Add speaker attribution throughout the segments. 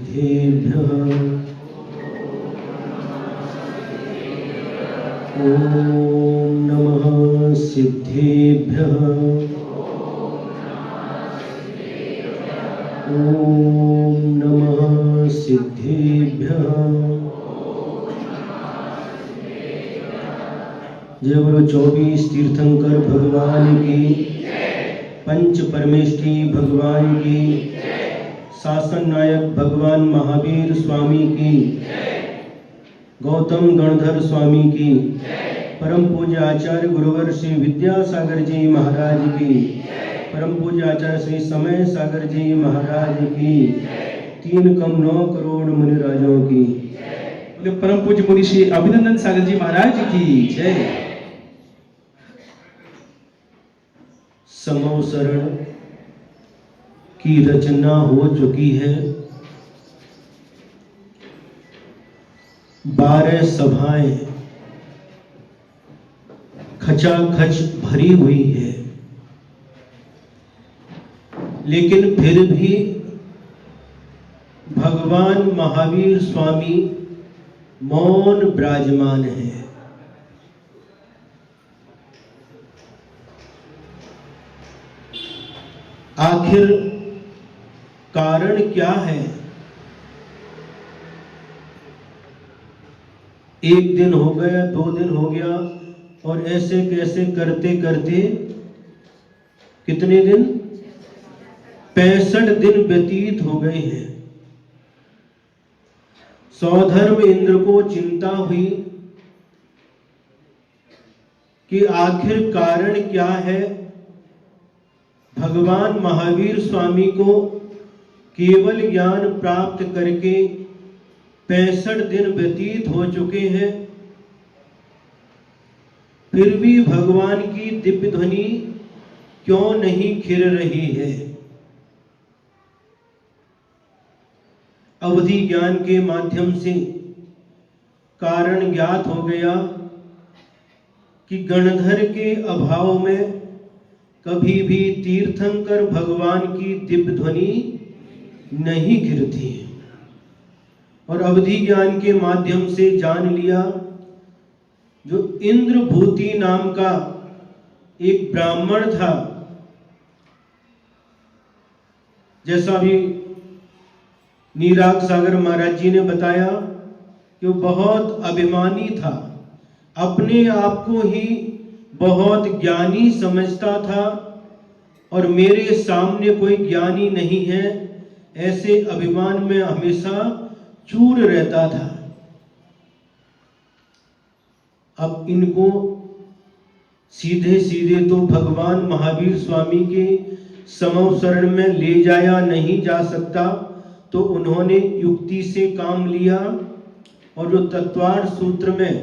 Speaker 1: सिद्धेभ्यः ॐ नमः सिद्धेभ्यः ॐ नमः सिद्धेभ्यः। जय बोलो 24 तीर्थंकर भगवान की, पंच परमेष्ठी भगवान की, शासन नायक भगवान महावीर स्वामी की, गौतम गणधर स्वामी की, परम पूज्य आचार्य गुरुवर श्री विद्यासागर जी महाराज की, परम पूज्य आचार्य श्री समय सागर जी महाराज की, 3,9 करोड़ मुनिराजों की,
Speaker 2: परम पूज्य मुनि श्री अभिनंदन सागर जी महाराज की जय।
Speaker 1: समवसरण की रचना हो चुकी है। 12 सभाएं खचाखच भरी हुई है, लेकिन फिर भी भगवान महावीर स्वामी मौन विराजमान है। आखिर कारण क्या है? एक दिन हो गया, 2 दिन हो गया, और ऐसे कैसे करते करते कितने दिन? 65 दिन व्यतीत हो गए हैं। सौधर्म इंद्र को चिंता हुई कि आखिर कारण क्या है। भगवान महावीर स्वामी को केवल ज्ञान प्राप्त करके 65 दिन व्यतीत हो चुके हैं, फिर भी भगवान की दिव्य ध्वनि क्यों नहीं खिल रही है? अवधि ज्ञान के माध्यम से कारण ज्ञात हो गया कि गणधर के अभाव में कभी भी तीर्थंकर भगवान की दिव्य ध्वनि नहीं गिरती। और अवधि ज्ञान के माध्यम से जान लिया, जो इंद्रभूति नाम का एक ब्राह्मण था, जैसा भी नीराग सागर महाराज जी ने बताया कि वो बहुत अभिमानी था, अपने आप को ही बहुत ज्ञानी समझता था और मेरे सामने कोई ज्ञानी नहीं है, ऐसे अभिमान में हमेशा चूर रहता था। अब इनको सीधे सीधे तो भगवान महावीर स्वामी के समवसरण में ले जाया नहीं जा सकता, तो उन्होंने युक्ति से काम लिया और जो तत्वार्थ सूत्र में,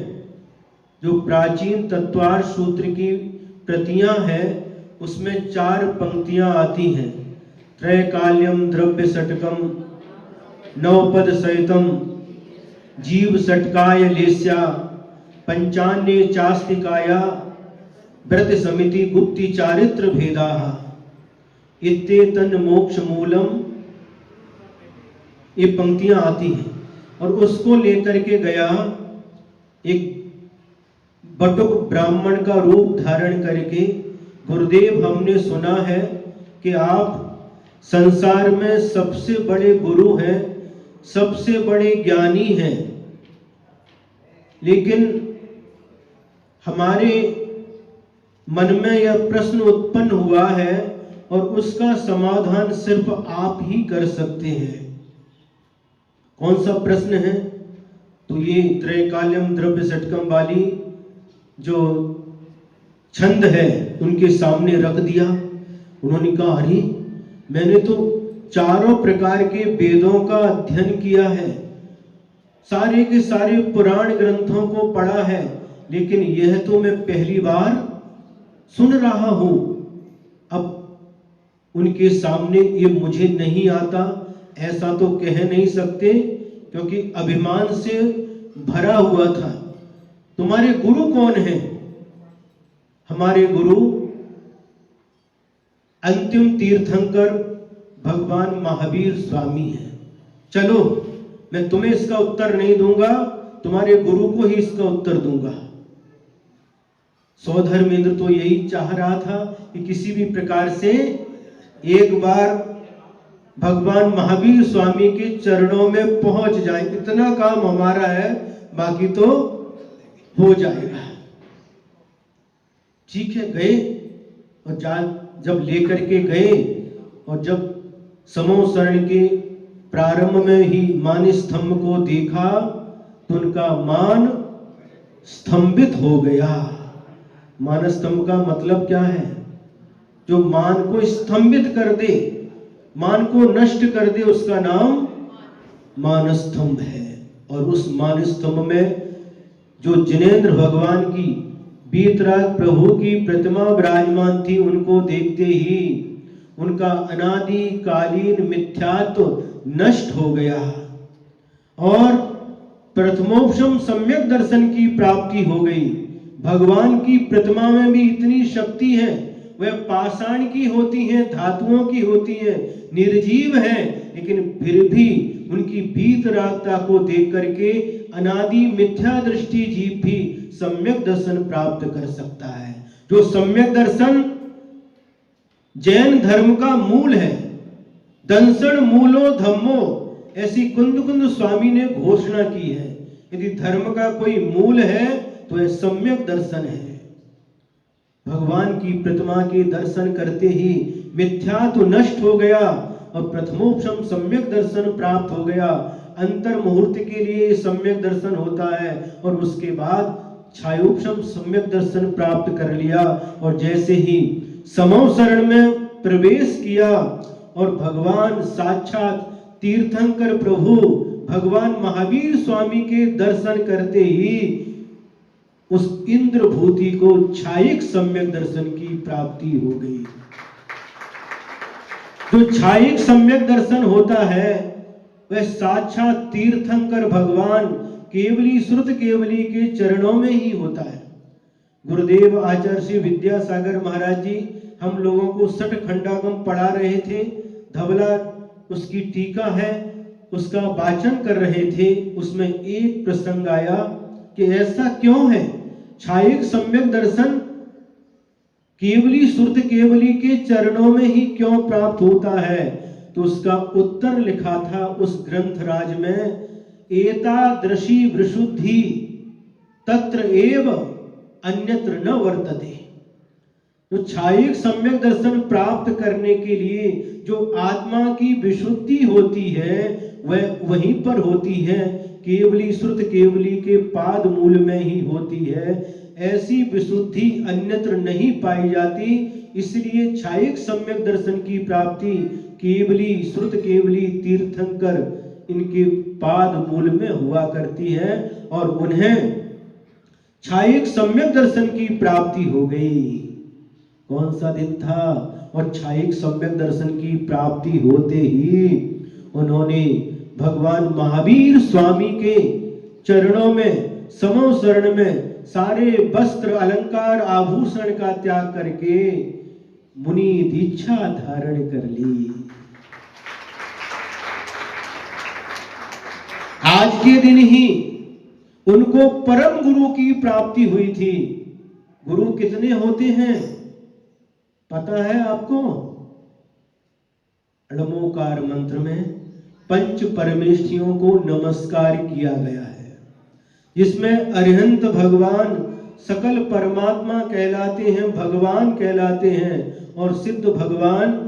Speaker 1: जो प्राचीन तत्वार्थ सूत्र की प्रतियां हैं, उसमें 4 पंक्तियां आती हैं। त्रैकाल्यम द्रव्य षटकम नवपद सहितम जीव षटकाय लेस्या पंचान्य चास्तिकाया व्रत समिति गुप्ति चारित्र भेदा इत्येतन मोक्ष मूलम, ये पंक्तियां आती हैं। और उसको लेकर के गया एक बटुक ब्राह्मण का रूप धारण करके, गुरुदेव हमने सुना है कि आप संसार में सबसे बड़े गुरु हैं, सबसे बड़े ज्ञानी हैं, लेकिन हमारे मन में यह प्रश्न उत्पन्न हुआ है और उसका समाधान सिर्फ आप ही कर सकते हैं। कौन सा प्रश्न है? तो ये त्रैकाल्यम द्रव्य षटकम वाली जो छंद है उनके सामने रख दिया। उन्होंने कहा, अरे मैंने तो चारों प्रकार के वेदों का अध्ययन किया है, सारे के सारे पुराण ग्रंथों को पढ़ा है, लेकिन यह तो मैं पहली बार सुन रहा हूं। अब उनके सामने ये मुझे नहीं आता ऐसा तो कह नहीं सकते, क्योंकि अभिमान से भरा हुआ था। तुम्हारे गुरु कौन है? हमारे गुरु अंतिम तीर्थंकर भगवान महावीर स्वामी हैं। चलो मैं तुम्हें इसका उत्तर नहीं दूंगा, तुम्हारे गुरु को ही इसका उत्तर दूंगा। सौधर्मेंद्र तो यही चाह रहा था कि किसी भी प्रकार से एक बार भगवान महावीर स्वामी के चरणों में पहुंच जाए, इतना काम हमारा है, बाकी तो हो जाएगा। ठीक है, गए और जब लेकर के गए और जब समूह शरण के प्रारंभ में ही मान स्तंभ को देखा तो उनका मान स्तंभित हो गया। मान स्तंभ का मतलब क्या है? जो मान को स्तंभित कर दे, मान को नष्ट कर दे, उसका नाम मान स्तंभ है। और उस मान स्तंभ में जो जिनेंद्र भगवान की बीतराग प्रभु की प्रतिमा विराजमान थी, उनको देखते ही उनका अनादि कालीन मिथ्यात्व नष्ट हो गया और प्रथमोपशम सम्यक दर्शन की प्राप्ति हो गई। भगवान की प्रतिमा में भी इतनी शक्ति है, वह पाषाण की होती है, धातुओं की होती है, निर्जीव है, लेकिन फिर भी उनकी बीतरागता को देख करके अनादि मिथ्या दृष्टि जीव भी सम्यक दर्शन प्राप्त कर सकता है। जो सम्यक दर्शन जैन धर्म का मूल है, दंसण मूलो धम्मो, ऐसी कुंद कुंद स्वामी ने घोषणा की है। यदि धर्म का कोई मूल है तो यह सम्यक दर्शन है। भगवान की प्रतिमा के दर्शन करते ही मिथ्यात्व नष्ट हो गया और प्रथमोपशम सम्यक दर्शन प्राप्त हो गया। अंतर मुहूर्त के लिए सम्यक दर्शन होता है और उसके बाद छायोपशम सम्यक दर्शन प्राप्त कर लिया। और जैसे ही समूह शरण में प्रवेश किया और भगवान साक्षात तीर्थंकर प्रभु भगवान महावीर स्वामी के दर्शन करते ही उस इंद्रभूति को छायिक सम्यक दर्शन की प्राप्ति हो गई। जो छायिक सम्यक दर्शन होता है वह साक्षात तीर्थंकर भगवान केवली श्रुत केवली के चरणों में ही होता है। गुरुदेव आचार्य श्री विद्यासागर महाराज जी हम लोगों को सठ खंडागम पढ़ा रहे थे। धवला उसकी टीका है, उसका वाचन कर रहे थे। उसमें एक प्रसंग आया कि ऐसा क्यों है, छायिक सम्यक दर्शन केवली श्रुत केवली के चरणों में ही क्यों प्राप्त होता है? तो उसका उत्तर लिखा था उस ग्रंथराज में, एतादृशी विशुद्धि तत्र एव अन्यत्र न वर्तते। तो छायिक सम्यक दर्शन प्राप्त करने के लिए जो आत्मा की विशुद्धि होती है वह वहीं पर होती है, केवली श्रुत केवली के पाद मूल में ही होती है। ऐसी विशुद्धि अन्यत्र नहीं पाई जाती, इसलिए छायिक सम्यक दर्शन की प्राप्ति केवली श्रुत केवली तीर्थंकर इनके पाद मूल में हुआ करती है और उन्हें छायिक सम्यक दर्शन की प्राप्ति हो गई। कौन सा दिन था? और छायिक सम्यक दर्शन की प्राप्ति होते ही उन्होंने भगवान महावीर स्वामी के चरणों में समूह शरण में सारे वस्त्र अलंकार आभूषण का त्याग करके मुनि दीक्षा धारण कर ली। आज के दिन ही उनको परम गुरु की प्राप्ति हुई थी। गुरु कितने होते हैं पता है आपको? अड़मोकार मंत्र में पंच परमेष्ठियों को नमस्कार किया गया है, जिसमें अरिहंत भगवान सकल परमात्मा कहलाते हैं, भगवान कहलाते हैं, और सिद्ध भगवान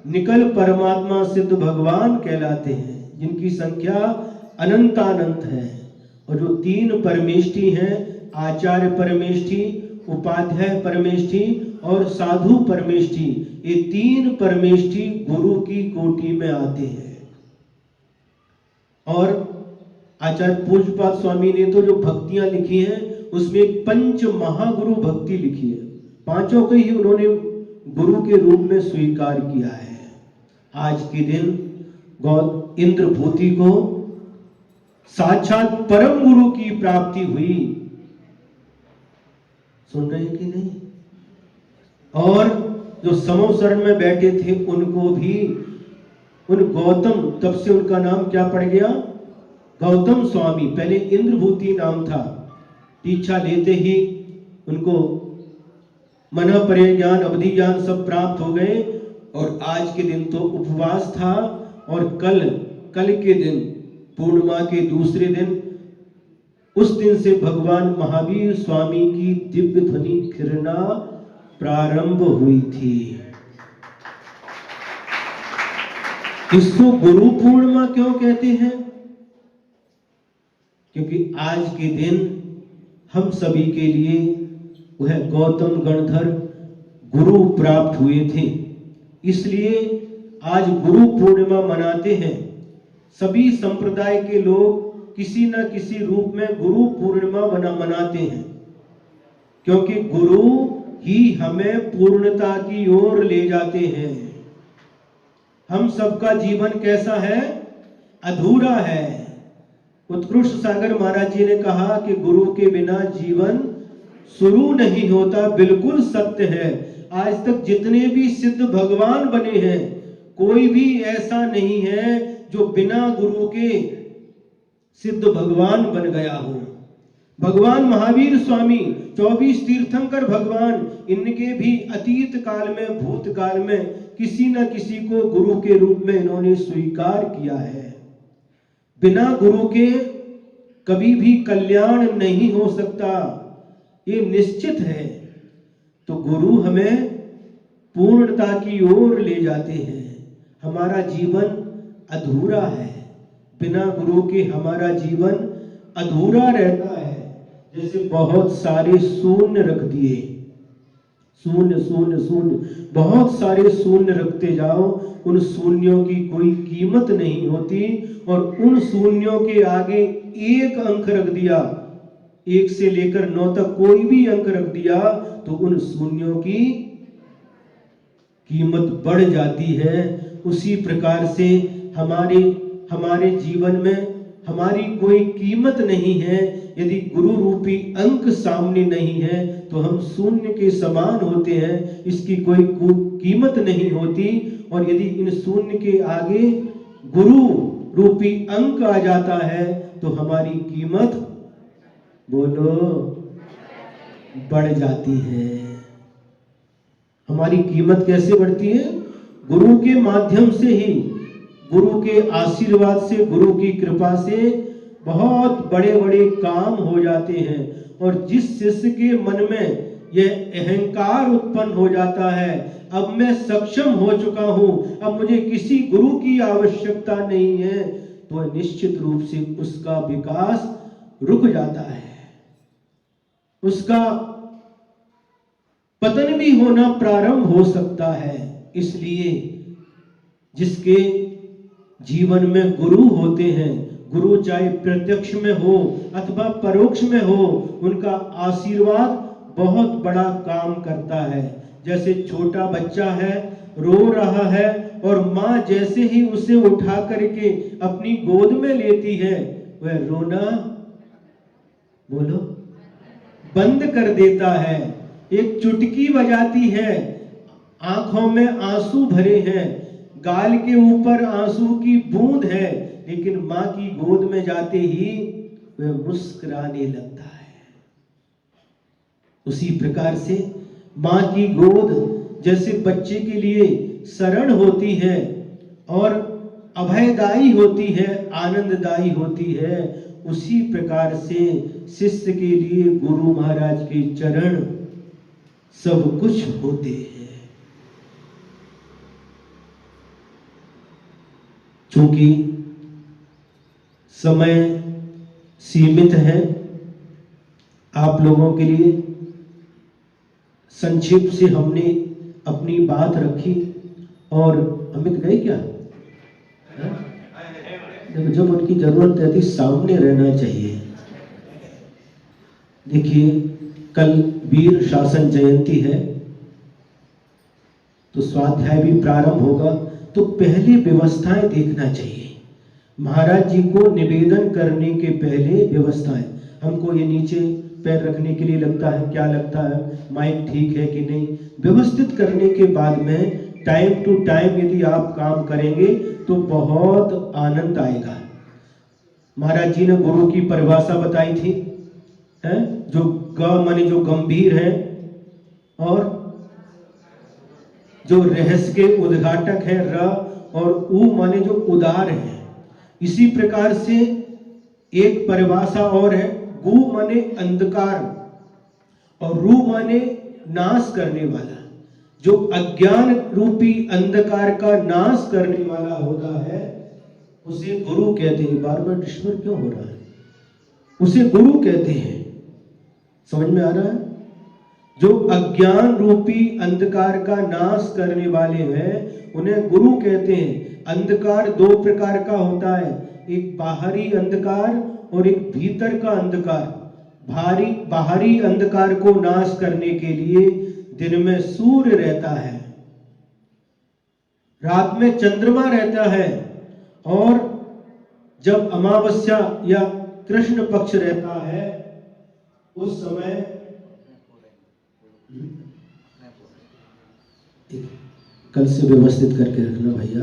Speaker 1: निकल परमात्मा सिद्ध भगवान कहलाते हैं, जिनकी संख्या अनंतानंत है। और जो तीन परमेष्ठि हैं, आचार्य परमेष्ठि, उपाध्याय परमेष्ठि और साधु परमेष्ठि, ये तीन परमेष्ठि गुरु की कोटि में आते हैं। और आचार्य पूज्यपाद स्वामी ने तो जो भक्तियां लिखी हैं उसमें पंच महागुरु भक्ति लिखी है। पांचों को ही उन्होंने गुरु के रूप में स्वीकार किया है। आज के दिन इंद्रभूति को साक्षात परम गुरु की प्राप्ति हुई। सुन रहे कि नहीं? और जो समूह शरण में बैठे थे उनको भी उन गौतम, तब से उनका नाम क्या पड़ गया? गौतम स्वामी। पहले इंद्रभूति नाम था। दीक्षा लेते ही उनको मन परिज्ञान, अवधि ज्ञान सब प्राप्त हो गए। और आज के दिन तो उपवास था, और कल के दिन, पूर्णिमा के दूसरे दिन, उस दिन से भगवान महावीर स्वामी की दिव्य ध्वनि खिरना प्रारंभ हुई थी। इसको गुरु पूर्णिमा क्यों कहते हैं? क्योंकि आज के दिन हम सभी के लिए वह गौतम गणधर गुरु प्राप्त हुए थे, इसलिए आज गुरु पूर्णिमा मनाते हैं। सभी संप्रदाय के लोग किसी न किसी रूप में गुरु पूर्णिमा मनाते हैं, क्योंकि गुरु ही हमें पूर्णता की ओर ले जाते हैं। हम सबका जीवन कैसा है? अधूरा है। उत्कृष्ट सागर महाराज जी ने कहा कि गुरु के बिना जीवन शुरू नहीं होता। बिल्कुल सत्य है। आज तक जितने भी सिद्ध भगवान बने हैं, कोई भी ऐसा नहीं है जो बिना गुरु के सिद्ध भगवान बन गया हो। भगवान महावीर स्वामी 24 तीर्थंकर भगवान, इनके भी अतीत काल में, भूतकाल में किसी न किसी को गुरु के रूप में इन्होंने स्वीकार किया है। बिना गुरु के कभी भी कल्याण नहीं हो सकता, ये निश्चित है। तो गुरु हमें पूर्णता की ओर ले जाते हैं। हमारा जीवन अधूरा है, बिना गुरु के हमारा जीवन अधूरा रहता है। जैसे बहुत सारे शून्य रख दिए, शून्य शून्य शून्य, बहुत सारे शून्य रखते जाओ, उन शून्यों की कोई कीमत नहीं होती। और उन शून्यों के आगे एक अंक रख दिया, 1 से लेकर 9 तक कोई भी अंक रख दिया, तो उन शून्यों की कीमत बढ़ जाती है। उसी प्रकार से हमारे जीवन में हमारी कोई कीमत नहीं है। यदि गुरु रूपी अंक सामने नहीं है तो हम शून्य के समान होते हैं, इसकी कोई कीमत नहीं होती। और यदि इन शून्य के आगे गुरु रूपी अंक आ जाता है तो हमारी कीमत, बोलो, बढ़ जाती है। हमारी कीमत कैसे बढ़ती है? गुरु के माध्यम से ही, गुरु के आशीर्वाद से, गुरु की कृपा से बहुत बड़े बड़े काम हो जाते हैं। और जिस शिष्य के मन में यह अहंकार उत्पन्न हो जाता है, अब मैं सक्षम हो चुका हूं, अब मुझे किसी गुरु की आवश्यकता नहीं है, तो निश्चित रूप से उसका विकास रुक जाता है, उसका पतन भी होना प्रारंभ हो सकता है। इसलिए जिसके जीवन में गुरु होते हैं, गुरु चाहे प्रत्यक्ष में हो अथवा परोक्ष में हो, उनका आशीर्वाद बहुत बड़ा काम करता है। जैसे छोटा बच्चा है, रो रहा है, और माँ जैसे ही उसे उठा करके अपनी गोद में लेती है, वह रोना, बोलो, बंद कर देता है। एक चुटकी बजाती है, आंखों में आंसू भरे हैं, गाल के ऊपर आंसू की बूंद है, लेकिन माँ की गोद में जाते ही वह मुस्कुराने लगता है। उसी प्रकार से माँ की गोद जैसे बच्चे के लिए शरण होती है और अभयदायी होती है, आनंददायी होती है, उसी प्रकार से शिष्य के लिए गुरु महाराज के चरण सब कुछ होते हैं। चूंकि समय सीमित है, आप लोगों के लिए संक्षेप से हमने अपनी बात रखी। और अमित गए क्या? देखो, जब उनकी जरूरत रहती सामने रहना चाहिए। देखिए, कल वीर शासन जयंती है, तो स्वाध्याय भी प्रारंभ होगा, तो पहले व्यवस्थाएं देखना चाहिए। महाराज जी को निवेदन करने के पहले व्यवस्थाएं, हमको ये नीचे पैर रखने के लिए लगता है, क्या लगता है, माइक ठीक है कि नहीं, व्यवस्थित करने के बाद में टाइम टू टाइम यदि आप काम करेंगे तो बहुत आनंद आएगा। महाराज जी ने गुरु की परिभाषा बताई थी, है जो ग माने जो गंभीर है और जो रहस्य के उद्घाटक है, र और उ माने जो उदार है। इसी प्रकार से एक परिभाषा और है, गु माने अंधकार और रु माने नाश करने वाला। जो अज्ञान रूपी अंधकार का नाश करने वाला होता है उसे गुरु कहते हैं। बार बार डिस्टर्ब क्यों हो रहा है? उसे गुरु कहते हैं। समझ में आ रहा है? जो अज्ञान रूपी अंधकार का नाश करने वाले हैं उन्हें गुरु कहते हैं। अंधकार दो प्रकार का होता है, एक बाहरी अंधकार और एक भीतर का अंधकार। बाहरी अंधकार को नाश करने के लिए दिन में सूर्य रहता है, रात में चंद्रमा रहता है, और जब अमावस्या या कृष्ण पक्ष रहता है उस समय कल से व्यवस्थित करके रखना भैया,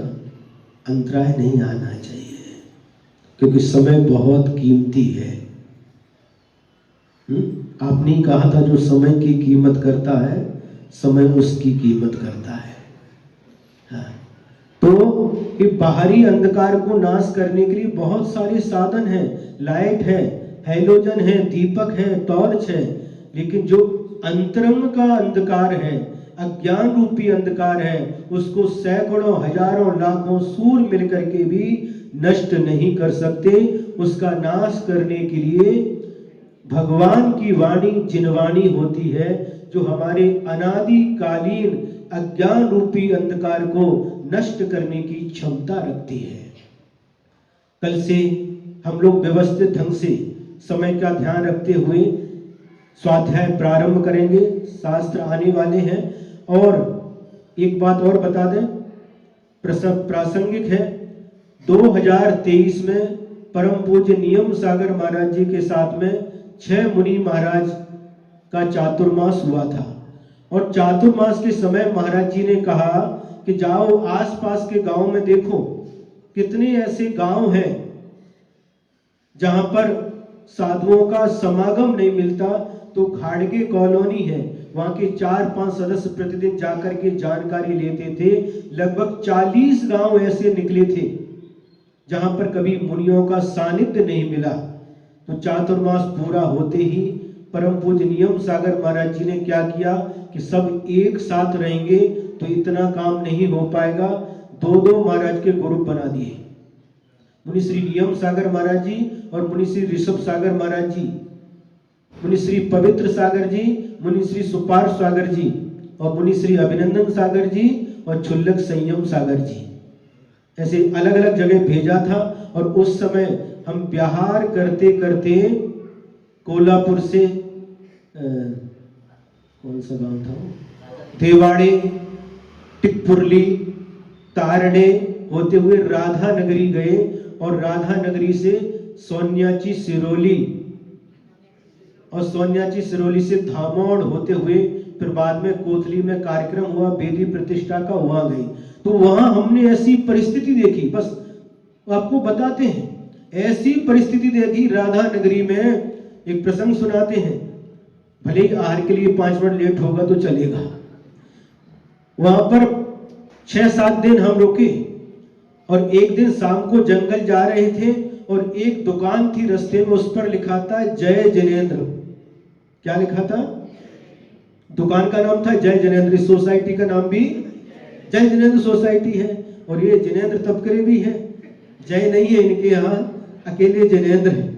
Speaker 1: अंतराय नहीं आना चाहिए क्योंकि समय बहुत कीमती है। आपने ही कहा था जो समय की कीमत करता है समय उसकी कीमत करता है। हाँ। तो ये बाहरी अंधकार को नाश करने के लिए बहुत सारे साधन हैं, लाइट है, हैलोजन है, दीपक है, टॉर्च है, लेकिन जो अंतरंग का अंधकार है, अज्ञान रूपी अंधकार है, उसको सैकड़ों हजारों लाखों सूर्य मिलकर के भी नष्ट नहीं कर सकते। उसका नाश करने के लिए भगवान की वाणी जिनवाणी होती है, जो हमारे अनादिकालीन अज्ञान रूपी अंधकार को नष्ट करने की क्षमता रखती है। कल से हम लोग व्यवस्थित ढंग से समय का ध्यान रखते हुए स्वाध्याय प्रारंभ करेंगे। शास्त्र आने वाले हैं। और एक बात और बता दें, प्रासंगिक है, 2023 में परम पूज्य नियम सागर महाराज जी के साथ में 6 मुनि महाराज का चातुर्मास हुआ था। और चातुर्मास के समय महाराज जी ने कहा कि जाओ आसपास के गांव में देखो, कितने ऐसे गांव हैं जहां पर साधुओं का समागम नहीं मिलता। तो खाड़गे कॉलोनी है, वहां के 4-5 सदस्य प्रतिदिन जाकर के जानकारी लेते थे। लगभग 40 गांव ऐसे निकले थे जहां पर कभी मुनियों का सानिध्य नहीं मिला। तो चातुर्मास पूरा होते ही परम पूज्य नियम सागर महाराज जी ने क्या किया कि सब एक साथ रहेंगे तो इतना काम नहीं हो पाएगा। 2-2 महाराज के ग्रुप बना दिए, मुनि श्री नियम सागर महाराज जी और मुनि श्री ऋषभ सागर महाराज जी, मुनि श्री पवित्र सागर जी, मुनि श्री सुपार सागर जी और मुनि श्री अभिनंदन सागर जी और क्षुल्लक संयम सागर जी। ऐसे अलग अलग जगह भेजा था। और उस समय हम बिहार करते करते कोल्हापुर से कौन सा गांव था, देवाड़े, टिकपुरली, तारड़े होते हुए राधा नगरी गए और राधा नगरी से सोनियाची सिरोली और सोनियाची सिरोली से धामोड़ होते हुए फिर बाद में कोथली में कार्यक्रम हुआ, वेदी प्रतिष्ठा का, वहां गए। तो वहां हमने ऐसी परिस्थिति देखी, बस आपको बताते हैं, ऐसी परिस्थिति देखी राधा नगरी में। एक प्रसंग सुनाते हैं, भले ही आहार के लिए 5 मिनट लेट होगा तो चलेगा। वहां पर 6-7 दिन हम रुके और एक दिन शाम को जंगल जा रहे थे और एक दुकान थी रास्ते में, उस पर लिखा था जय जिनेंद्र। क्या लिखा था? दुकान का नाम था जय जिनेंद्र। सोसाइटी का नाम भी जय जिनेंद्र सोसाइटी है। और ये जिनेंद्र तबकरे भी है, जय नहीं है इनके यहाँ, अकेले जिनेंद्र है।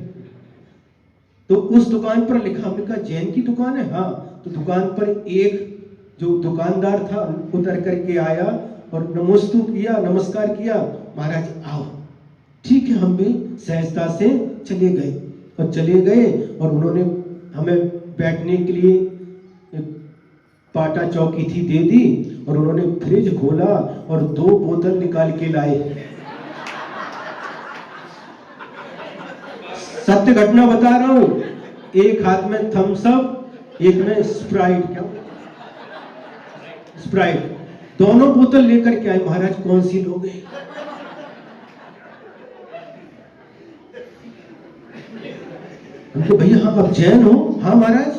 Speaker 1: तो उस दुकान पर लिखा, हमने कहा जैन की दुकान है? हाँ। तो दुकान पर एक जो दुकानदार था उतर करके आया और नमस्तु किया, नमस्कार किया, महाराज आओ। ठीक है, हम भी सहजता से चले गए और उन्होंने हमें बैठने के लिए पाटा चौकी थी दे दी और उन्होंने फ्रिज खोला और 2 बोतल निकाल के लाए। सत्य घटना बता रहा हूं। एक हाथ में थम्स अप, एक में स्प्राइट। क्या स्प्राइट? दोनों बोतल लेकर के आए। महाराज कौन सी लोगे? उनको भैया हाँ आप जैन हो? हाँ महाराज।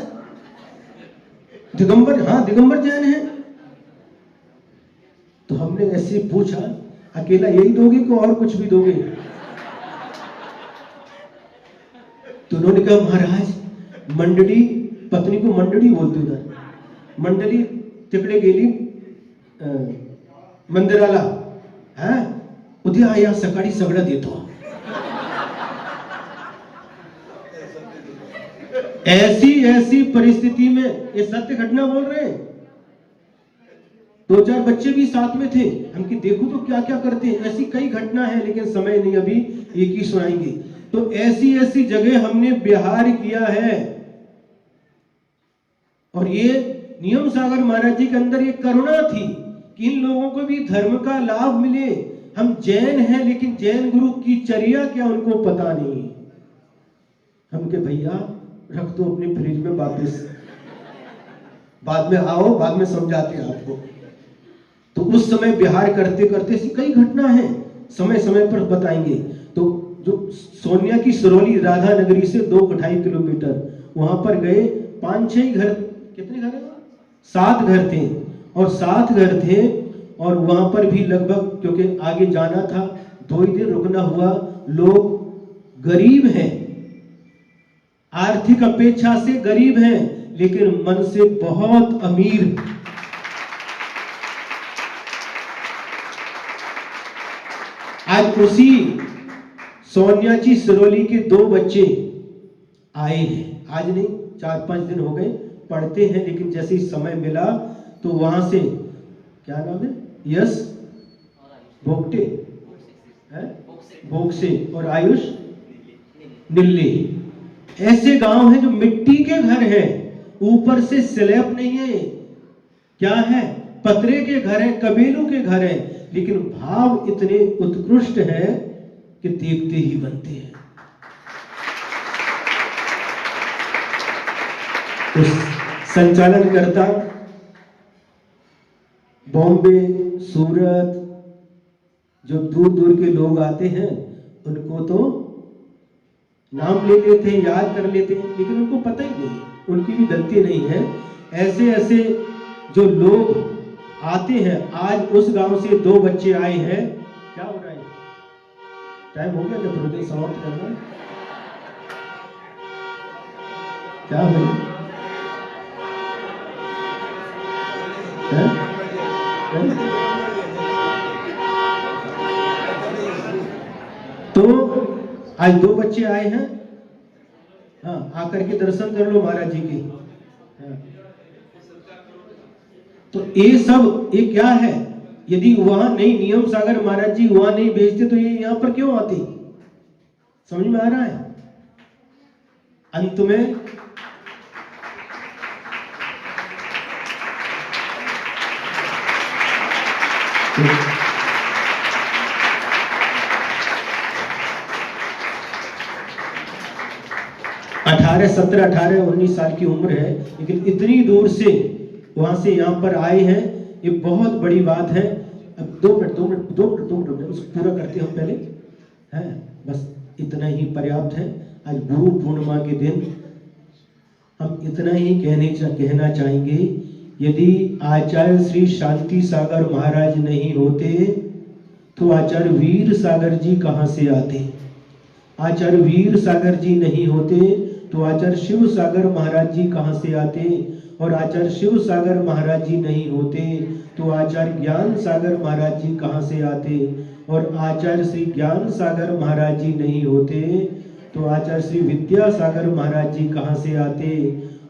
Speaker 1: दिगंबर? हाँ दिगंबर जैन है। तो हमने ऐसे पूछा अकेला यही दोगे कि और कुछ भी दोगे? तो उन्होंने कहा महाराज मंडली, पत्नी को मंडली बोलते उधर, मंडली तिकडे गेली मंदिराला, हा उद्या या सकाळी सगळं देतो। ऐसी परिस्थिति में ये सत्य घटना बोल रहे हैं। 2-4 बच्चे भी साथ में थे। हम कि देखो तो क्या क्या करते हैं। ऐसी कई घटना है लेकिन समय नहीं, अभी एक ही सुनाएंगे। तो ऐसी जगह हमने बिहार किया है। और ये नियम सागर महाराज जी के अंदर ये करुणा थी कि इन लोगों को भी धर्म का लाभ मिले। हम जैन हैं लेकिन जैन गुरु की चर्या क्या उनको पता नहीं। हम के भैया रख दो अपने फ्रिज में, वापस बाद में आओ, बाद में समझाते हैं आपको। तो उस समय बिहार करते करते ऐसी कई घटना है, समय समय पर बताएंगे। तो जो सोनिया की सिरोली राधा नगरी से 2-2.5 किलोमीटर वहां पर गए। 5-6 घर, कितने घर है? 7 घर थे। और 7 घर थे और वहां पर भी लगभग, क्योंकि आगे जाना था, 2 ही दिन रुकना हुआ। लोग गरीब हैं, आर्थिक अपेक्षा से गरीब हैं लेकिन मन से बहुत अमीर। आज उसी सोनिया जी सिरोली के 2 बच्चे आए हैं। आज नहीं, 4-5 दिन हो गए, पढ़ते हैं। लेकिन जैसे ही समय मिला तो वहां से, क्या नाम है, यश भोगटे है, भोगसे और आयुष निल्ले, ऐसे गांव हैं जो मिट्टी के घर हैं, ऊपर से स्लैब नहीं है, क्या है, पतरे के घर हैं, कबीलों के घर हैं, लेकिन भाव इतने उत्कृष्ट है कि देखते ही बनते हैं। तो संचालन करता बॉम्बे, सूरत, जो दूर दूर के लोग आते हैं उनको तो नाम ले लेते हैं, याद कर लेते हैं, लेकिन उनको पता ही नहीं, उनकी भी गलती नहीं है। ऐसे ऐसे जो लोग आते हैं। आज उस गांव से 2 बच्चे आए हैं। क्या हो रहा है? टाइम हो गया, जब हृदय समाप्त करना क्या है? तो आज 2 बच्चे आए हैं। हाँ, आकर के दर्शन कर लो महाराज जी के। हाँ। तो ये सब ये क्या है? यदि वहां नहीं, नियम सागर महाराज जी वहां नहीं भेजते तो ये यहां पर क्यों आते? समझ में आ रहा है? अंत में अठारह 17-18-19 साल की उम्र है, लेकिन इतनी दूर से वहां से यहाँ पर आए हैं, ये बहुत बड़ी बात है। अब 2 मिनट उसको पूरा करते हम पहले, है बस इतना ही पर्याप्त है। आज गुरु पूर्णिमा के दिन हम इतना ही कहना चाहेंगे। यदि आचार्य श्री शांति सागर महाराज नहीं होते तो आचार्य वीर सागर जी कहाँ से आते? आचार्य वीर सागर जी नहीं होते तो आचार्य शिव सागर महाराज जी कहाँ से आते? और आचार्य शिव सागर महाराज जी नहीं होते तो आचार्य ज्ञान सागर महाराज जी कहाँ से आते? और आचार्य श्री ज्ञान सागर महाराज जी नहीं होते तो आचार्य श्री विद्या सागर महाराज जी कहाँ से आते?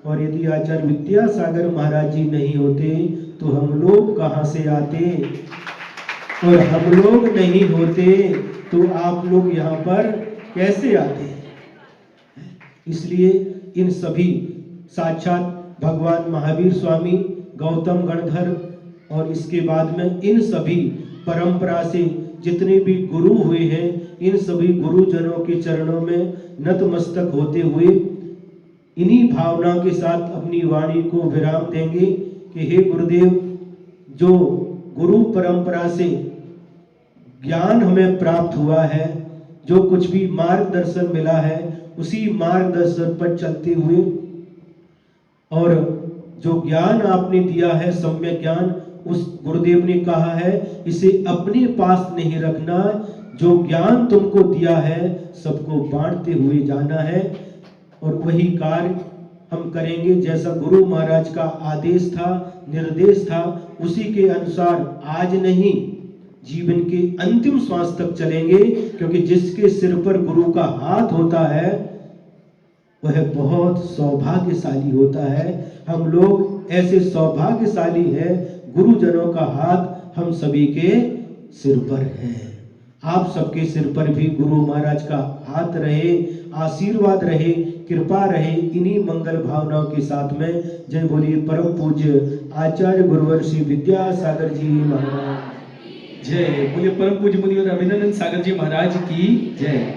Speaker 1: और यदि आचार्य विद्या सागर महाराज जी नहीं होते तो हम लोग कहाँ से आते? और हम लोग नहीं होते तो आप लोग यहाँ पर कैसे आते? इसलिए इन सभी साक्षात भगवान महावीर स्वामी, गौतम गणधर और इसके बाद में इन सभी परंपरा से जितने भी गुरु हुए हैं, इन सभी गुरुजनों के चरणों में नतमस्तक होते हुए इन्हीं भावना के साथ अपनी वाणी को विराम देंगे कि हे गुरुदेव, जो गुरु परंपरा से ज्ञान हमें प्राप्त हुआ है, जो कुछ भी मार्गदर्शन मिला है उसी मार्गदर्शन पर चलते हुए, और जो ज्ञान आपने दिया है सम्यक ज्ञान, उस गुरुदेव ने कहा है इसे अपने पास नहीं रखना, जो ज्ञान तुमको दिया है सबको बांटते हुए जाना है। और वही कार्य हम करेंगे, जैसा गुरु महाराज का आदेश था, निर्देश था, उसी के अनुसार आज नहीं जीवन के अंतिम श्वास तक चलेंगे, क्योंकि जिसके सिर पर गुरु का हाथ होता है वह बहुत सौभाग्यशाली होता है। हम लोग ऐसे सौभाग्यशाली हैं, गुरुजनों का हाथ हम सभी के सिर पर है। आप सबके सिर पर भी गुरु महाराज का हाथ रहे, आशीर्वाद रहे, कृपा रहे। इन्हीं मंगल भावनाओं के साथ में जय बोलिए परम पूज्य आचार्य गुरुवर श्री विद्यासागर जी महाराज।
Speaker 2: जय बोलिए परम पूज्य मुनि और अभिनंदन सागर जी महाराज की जय।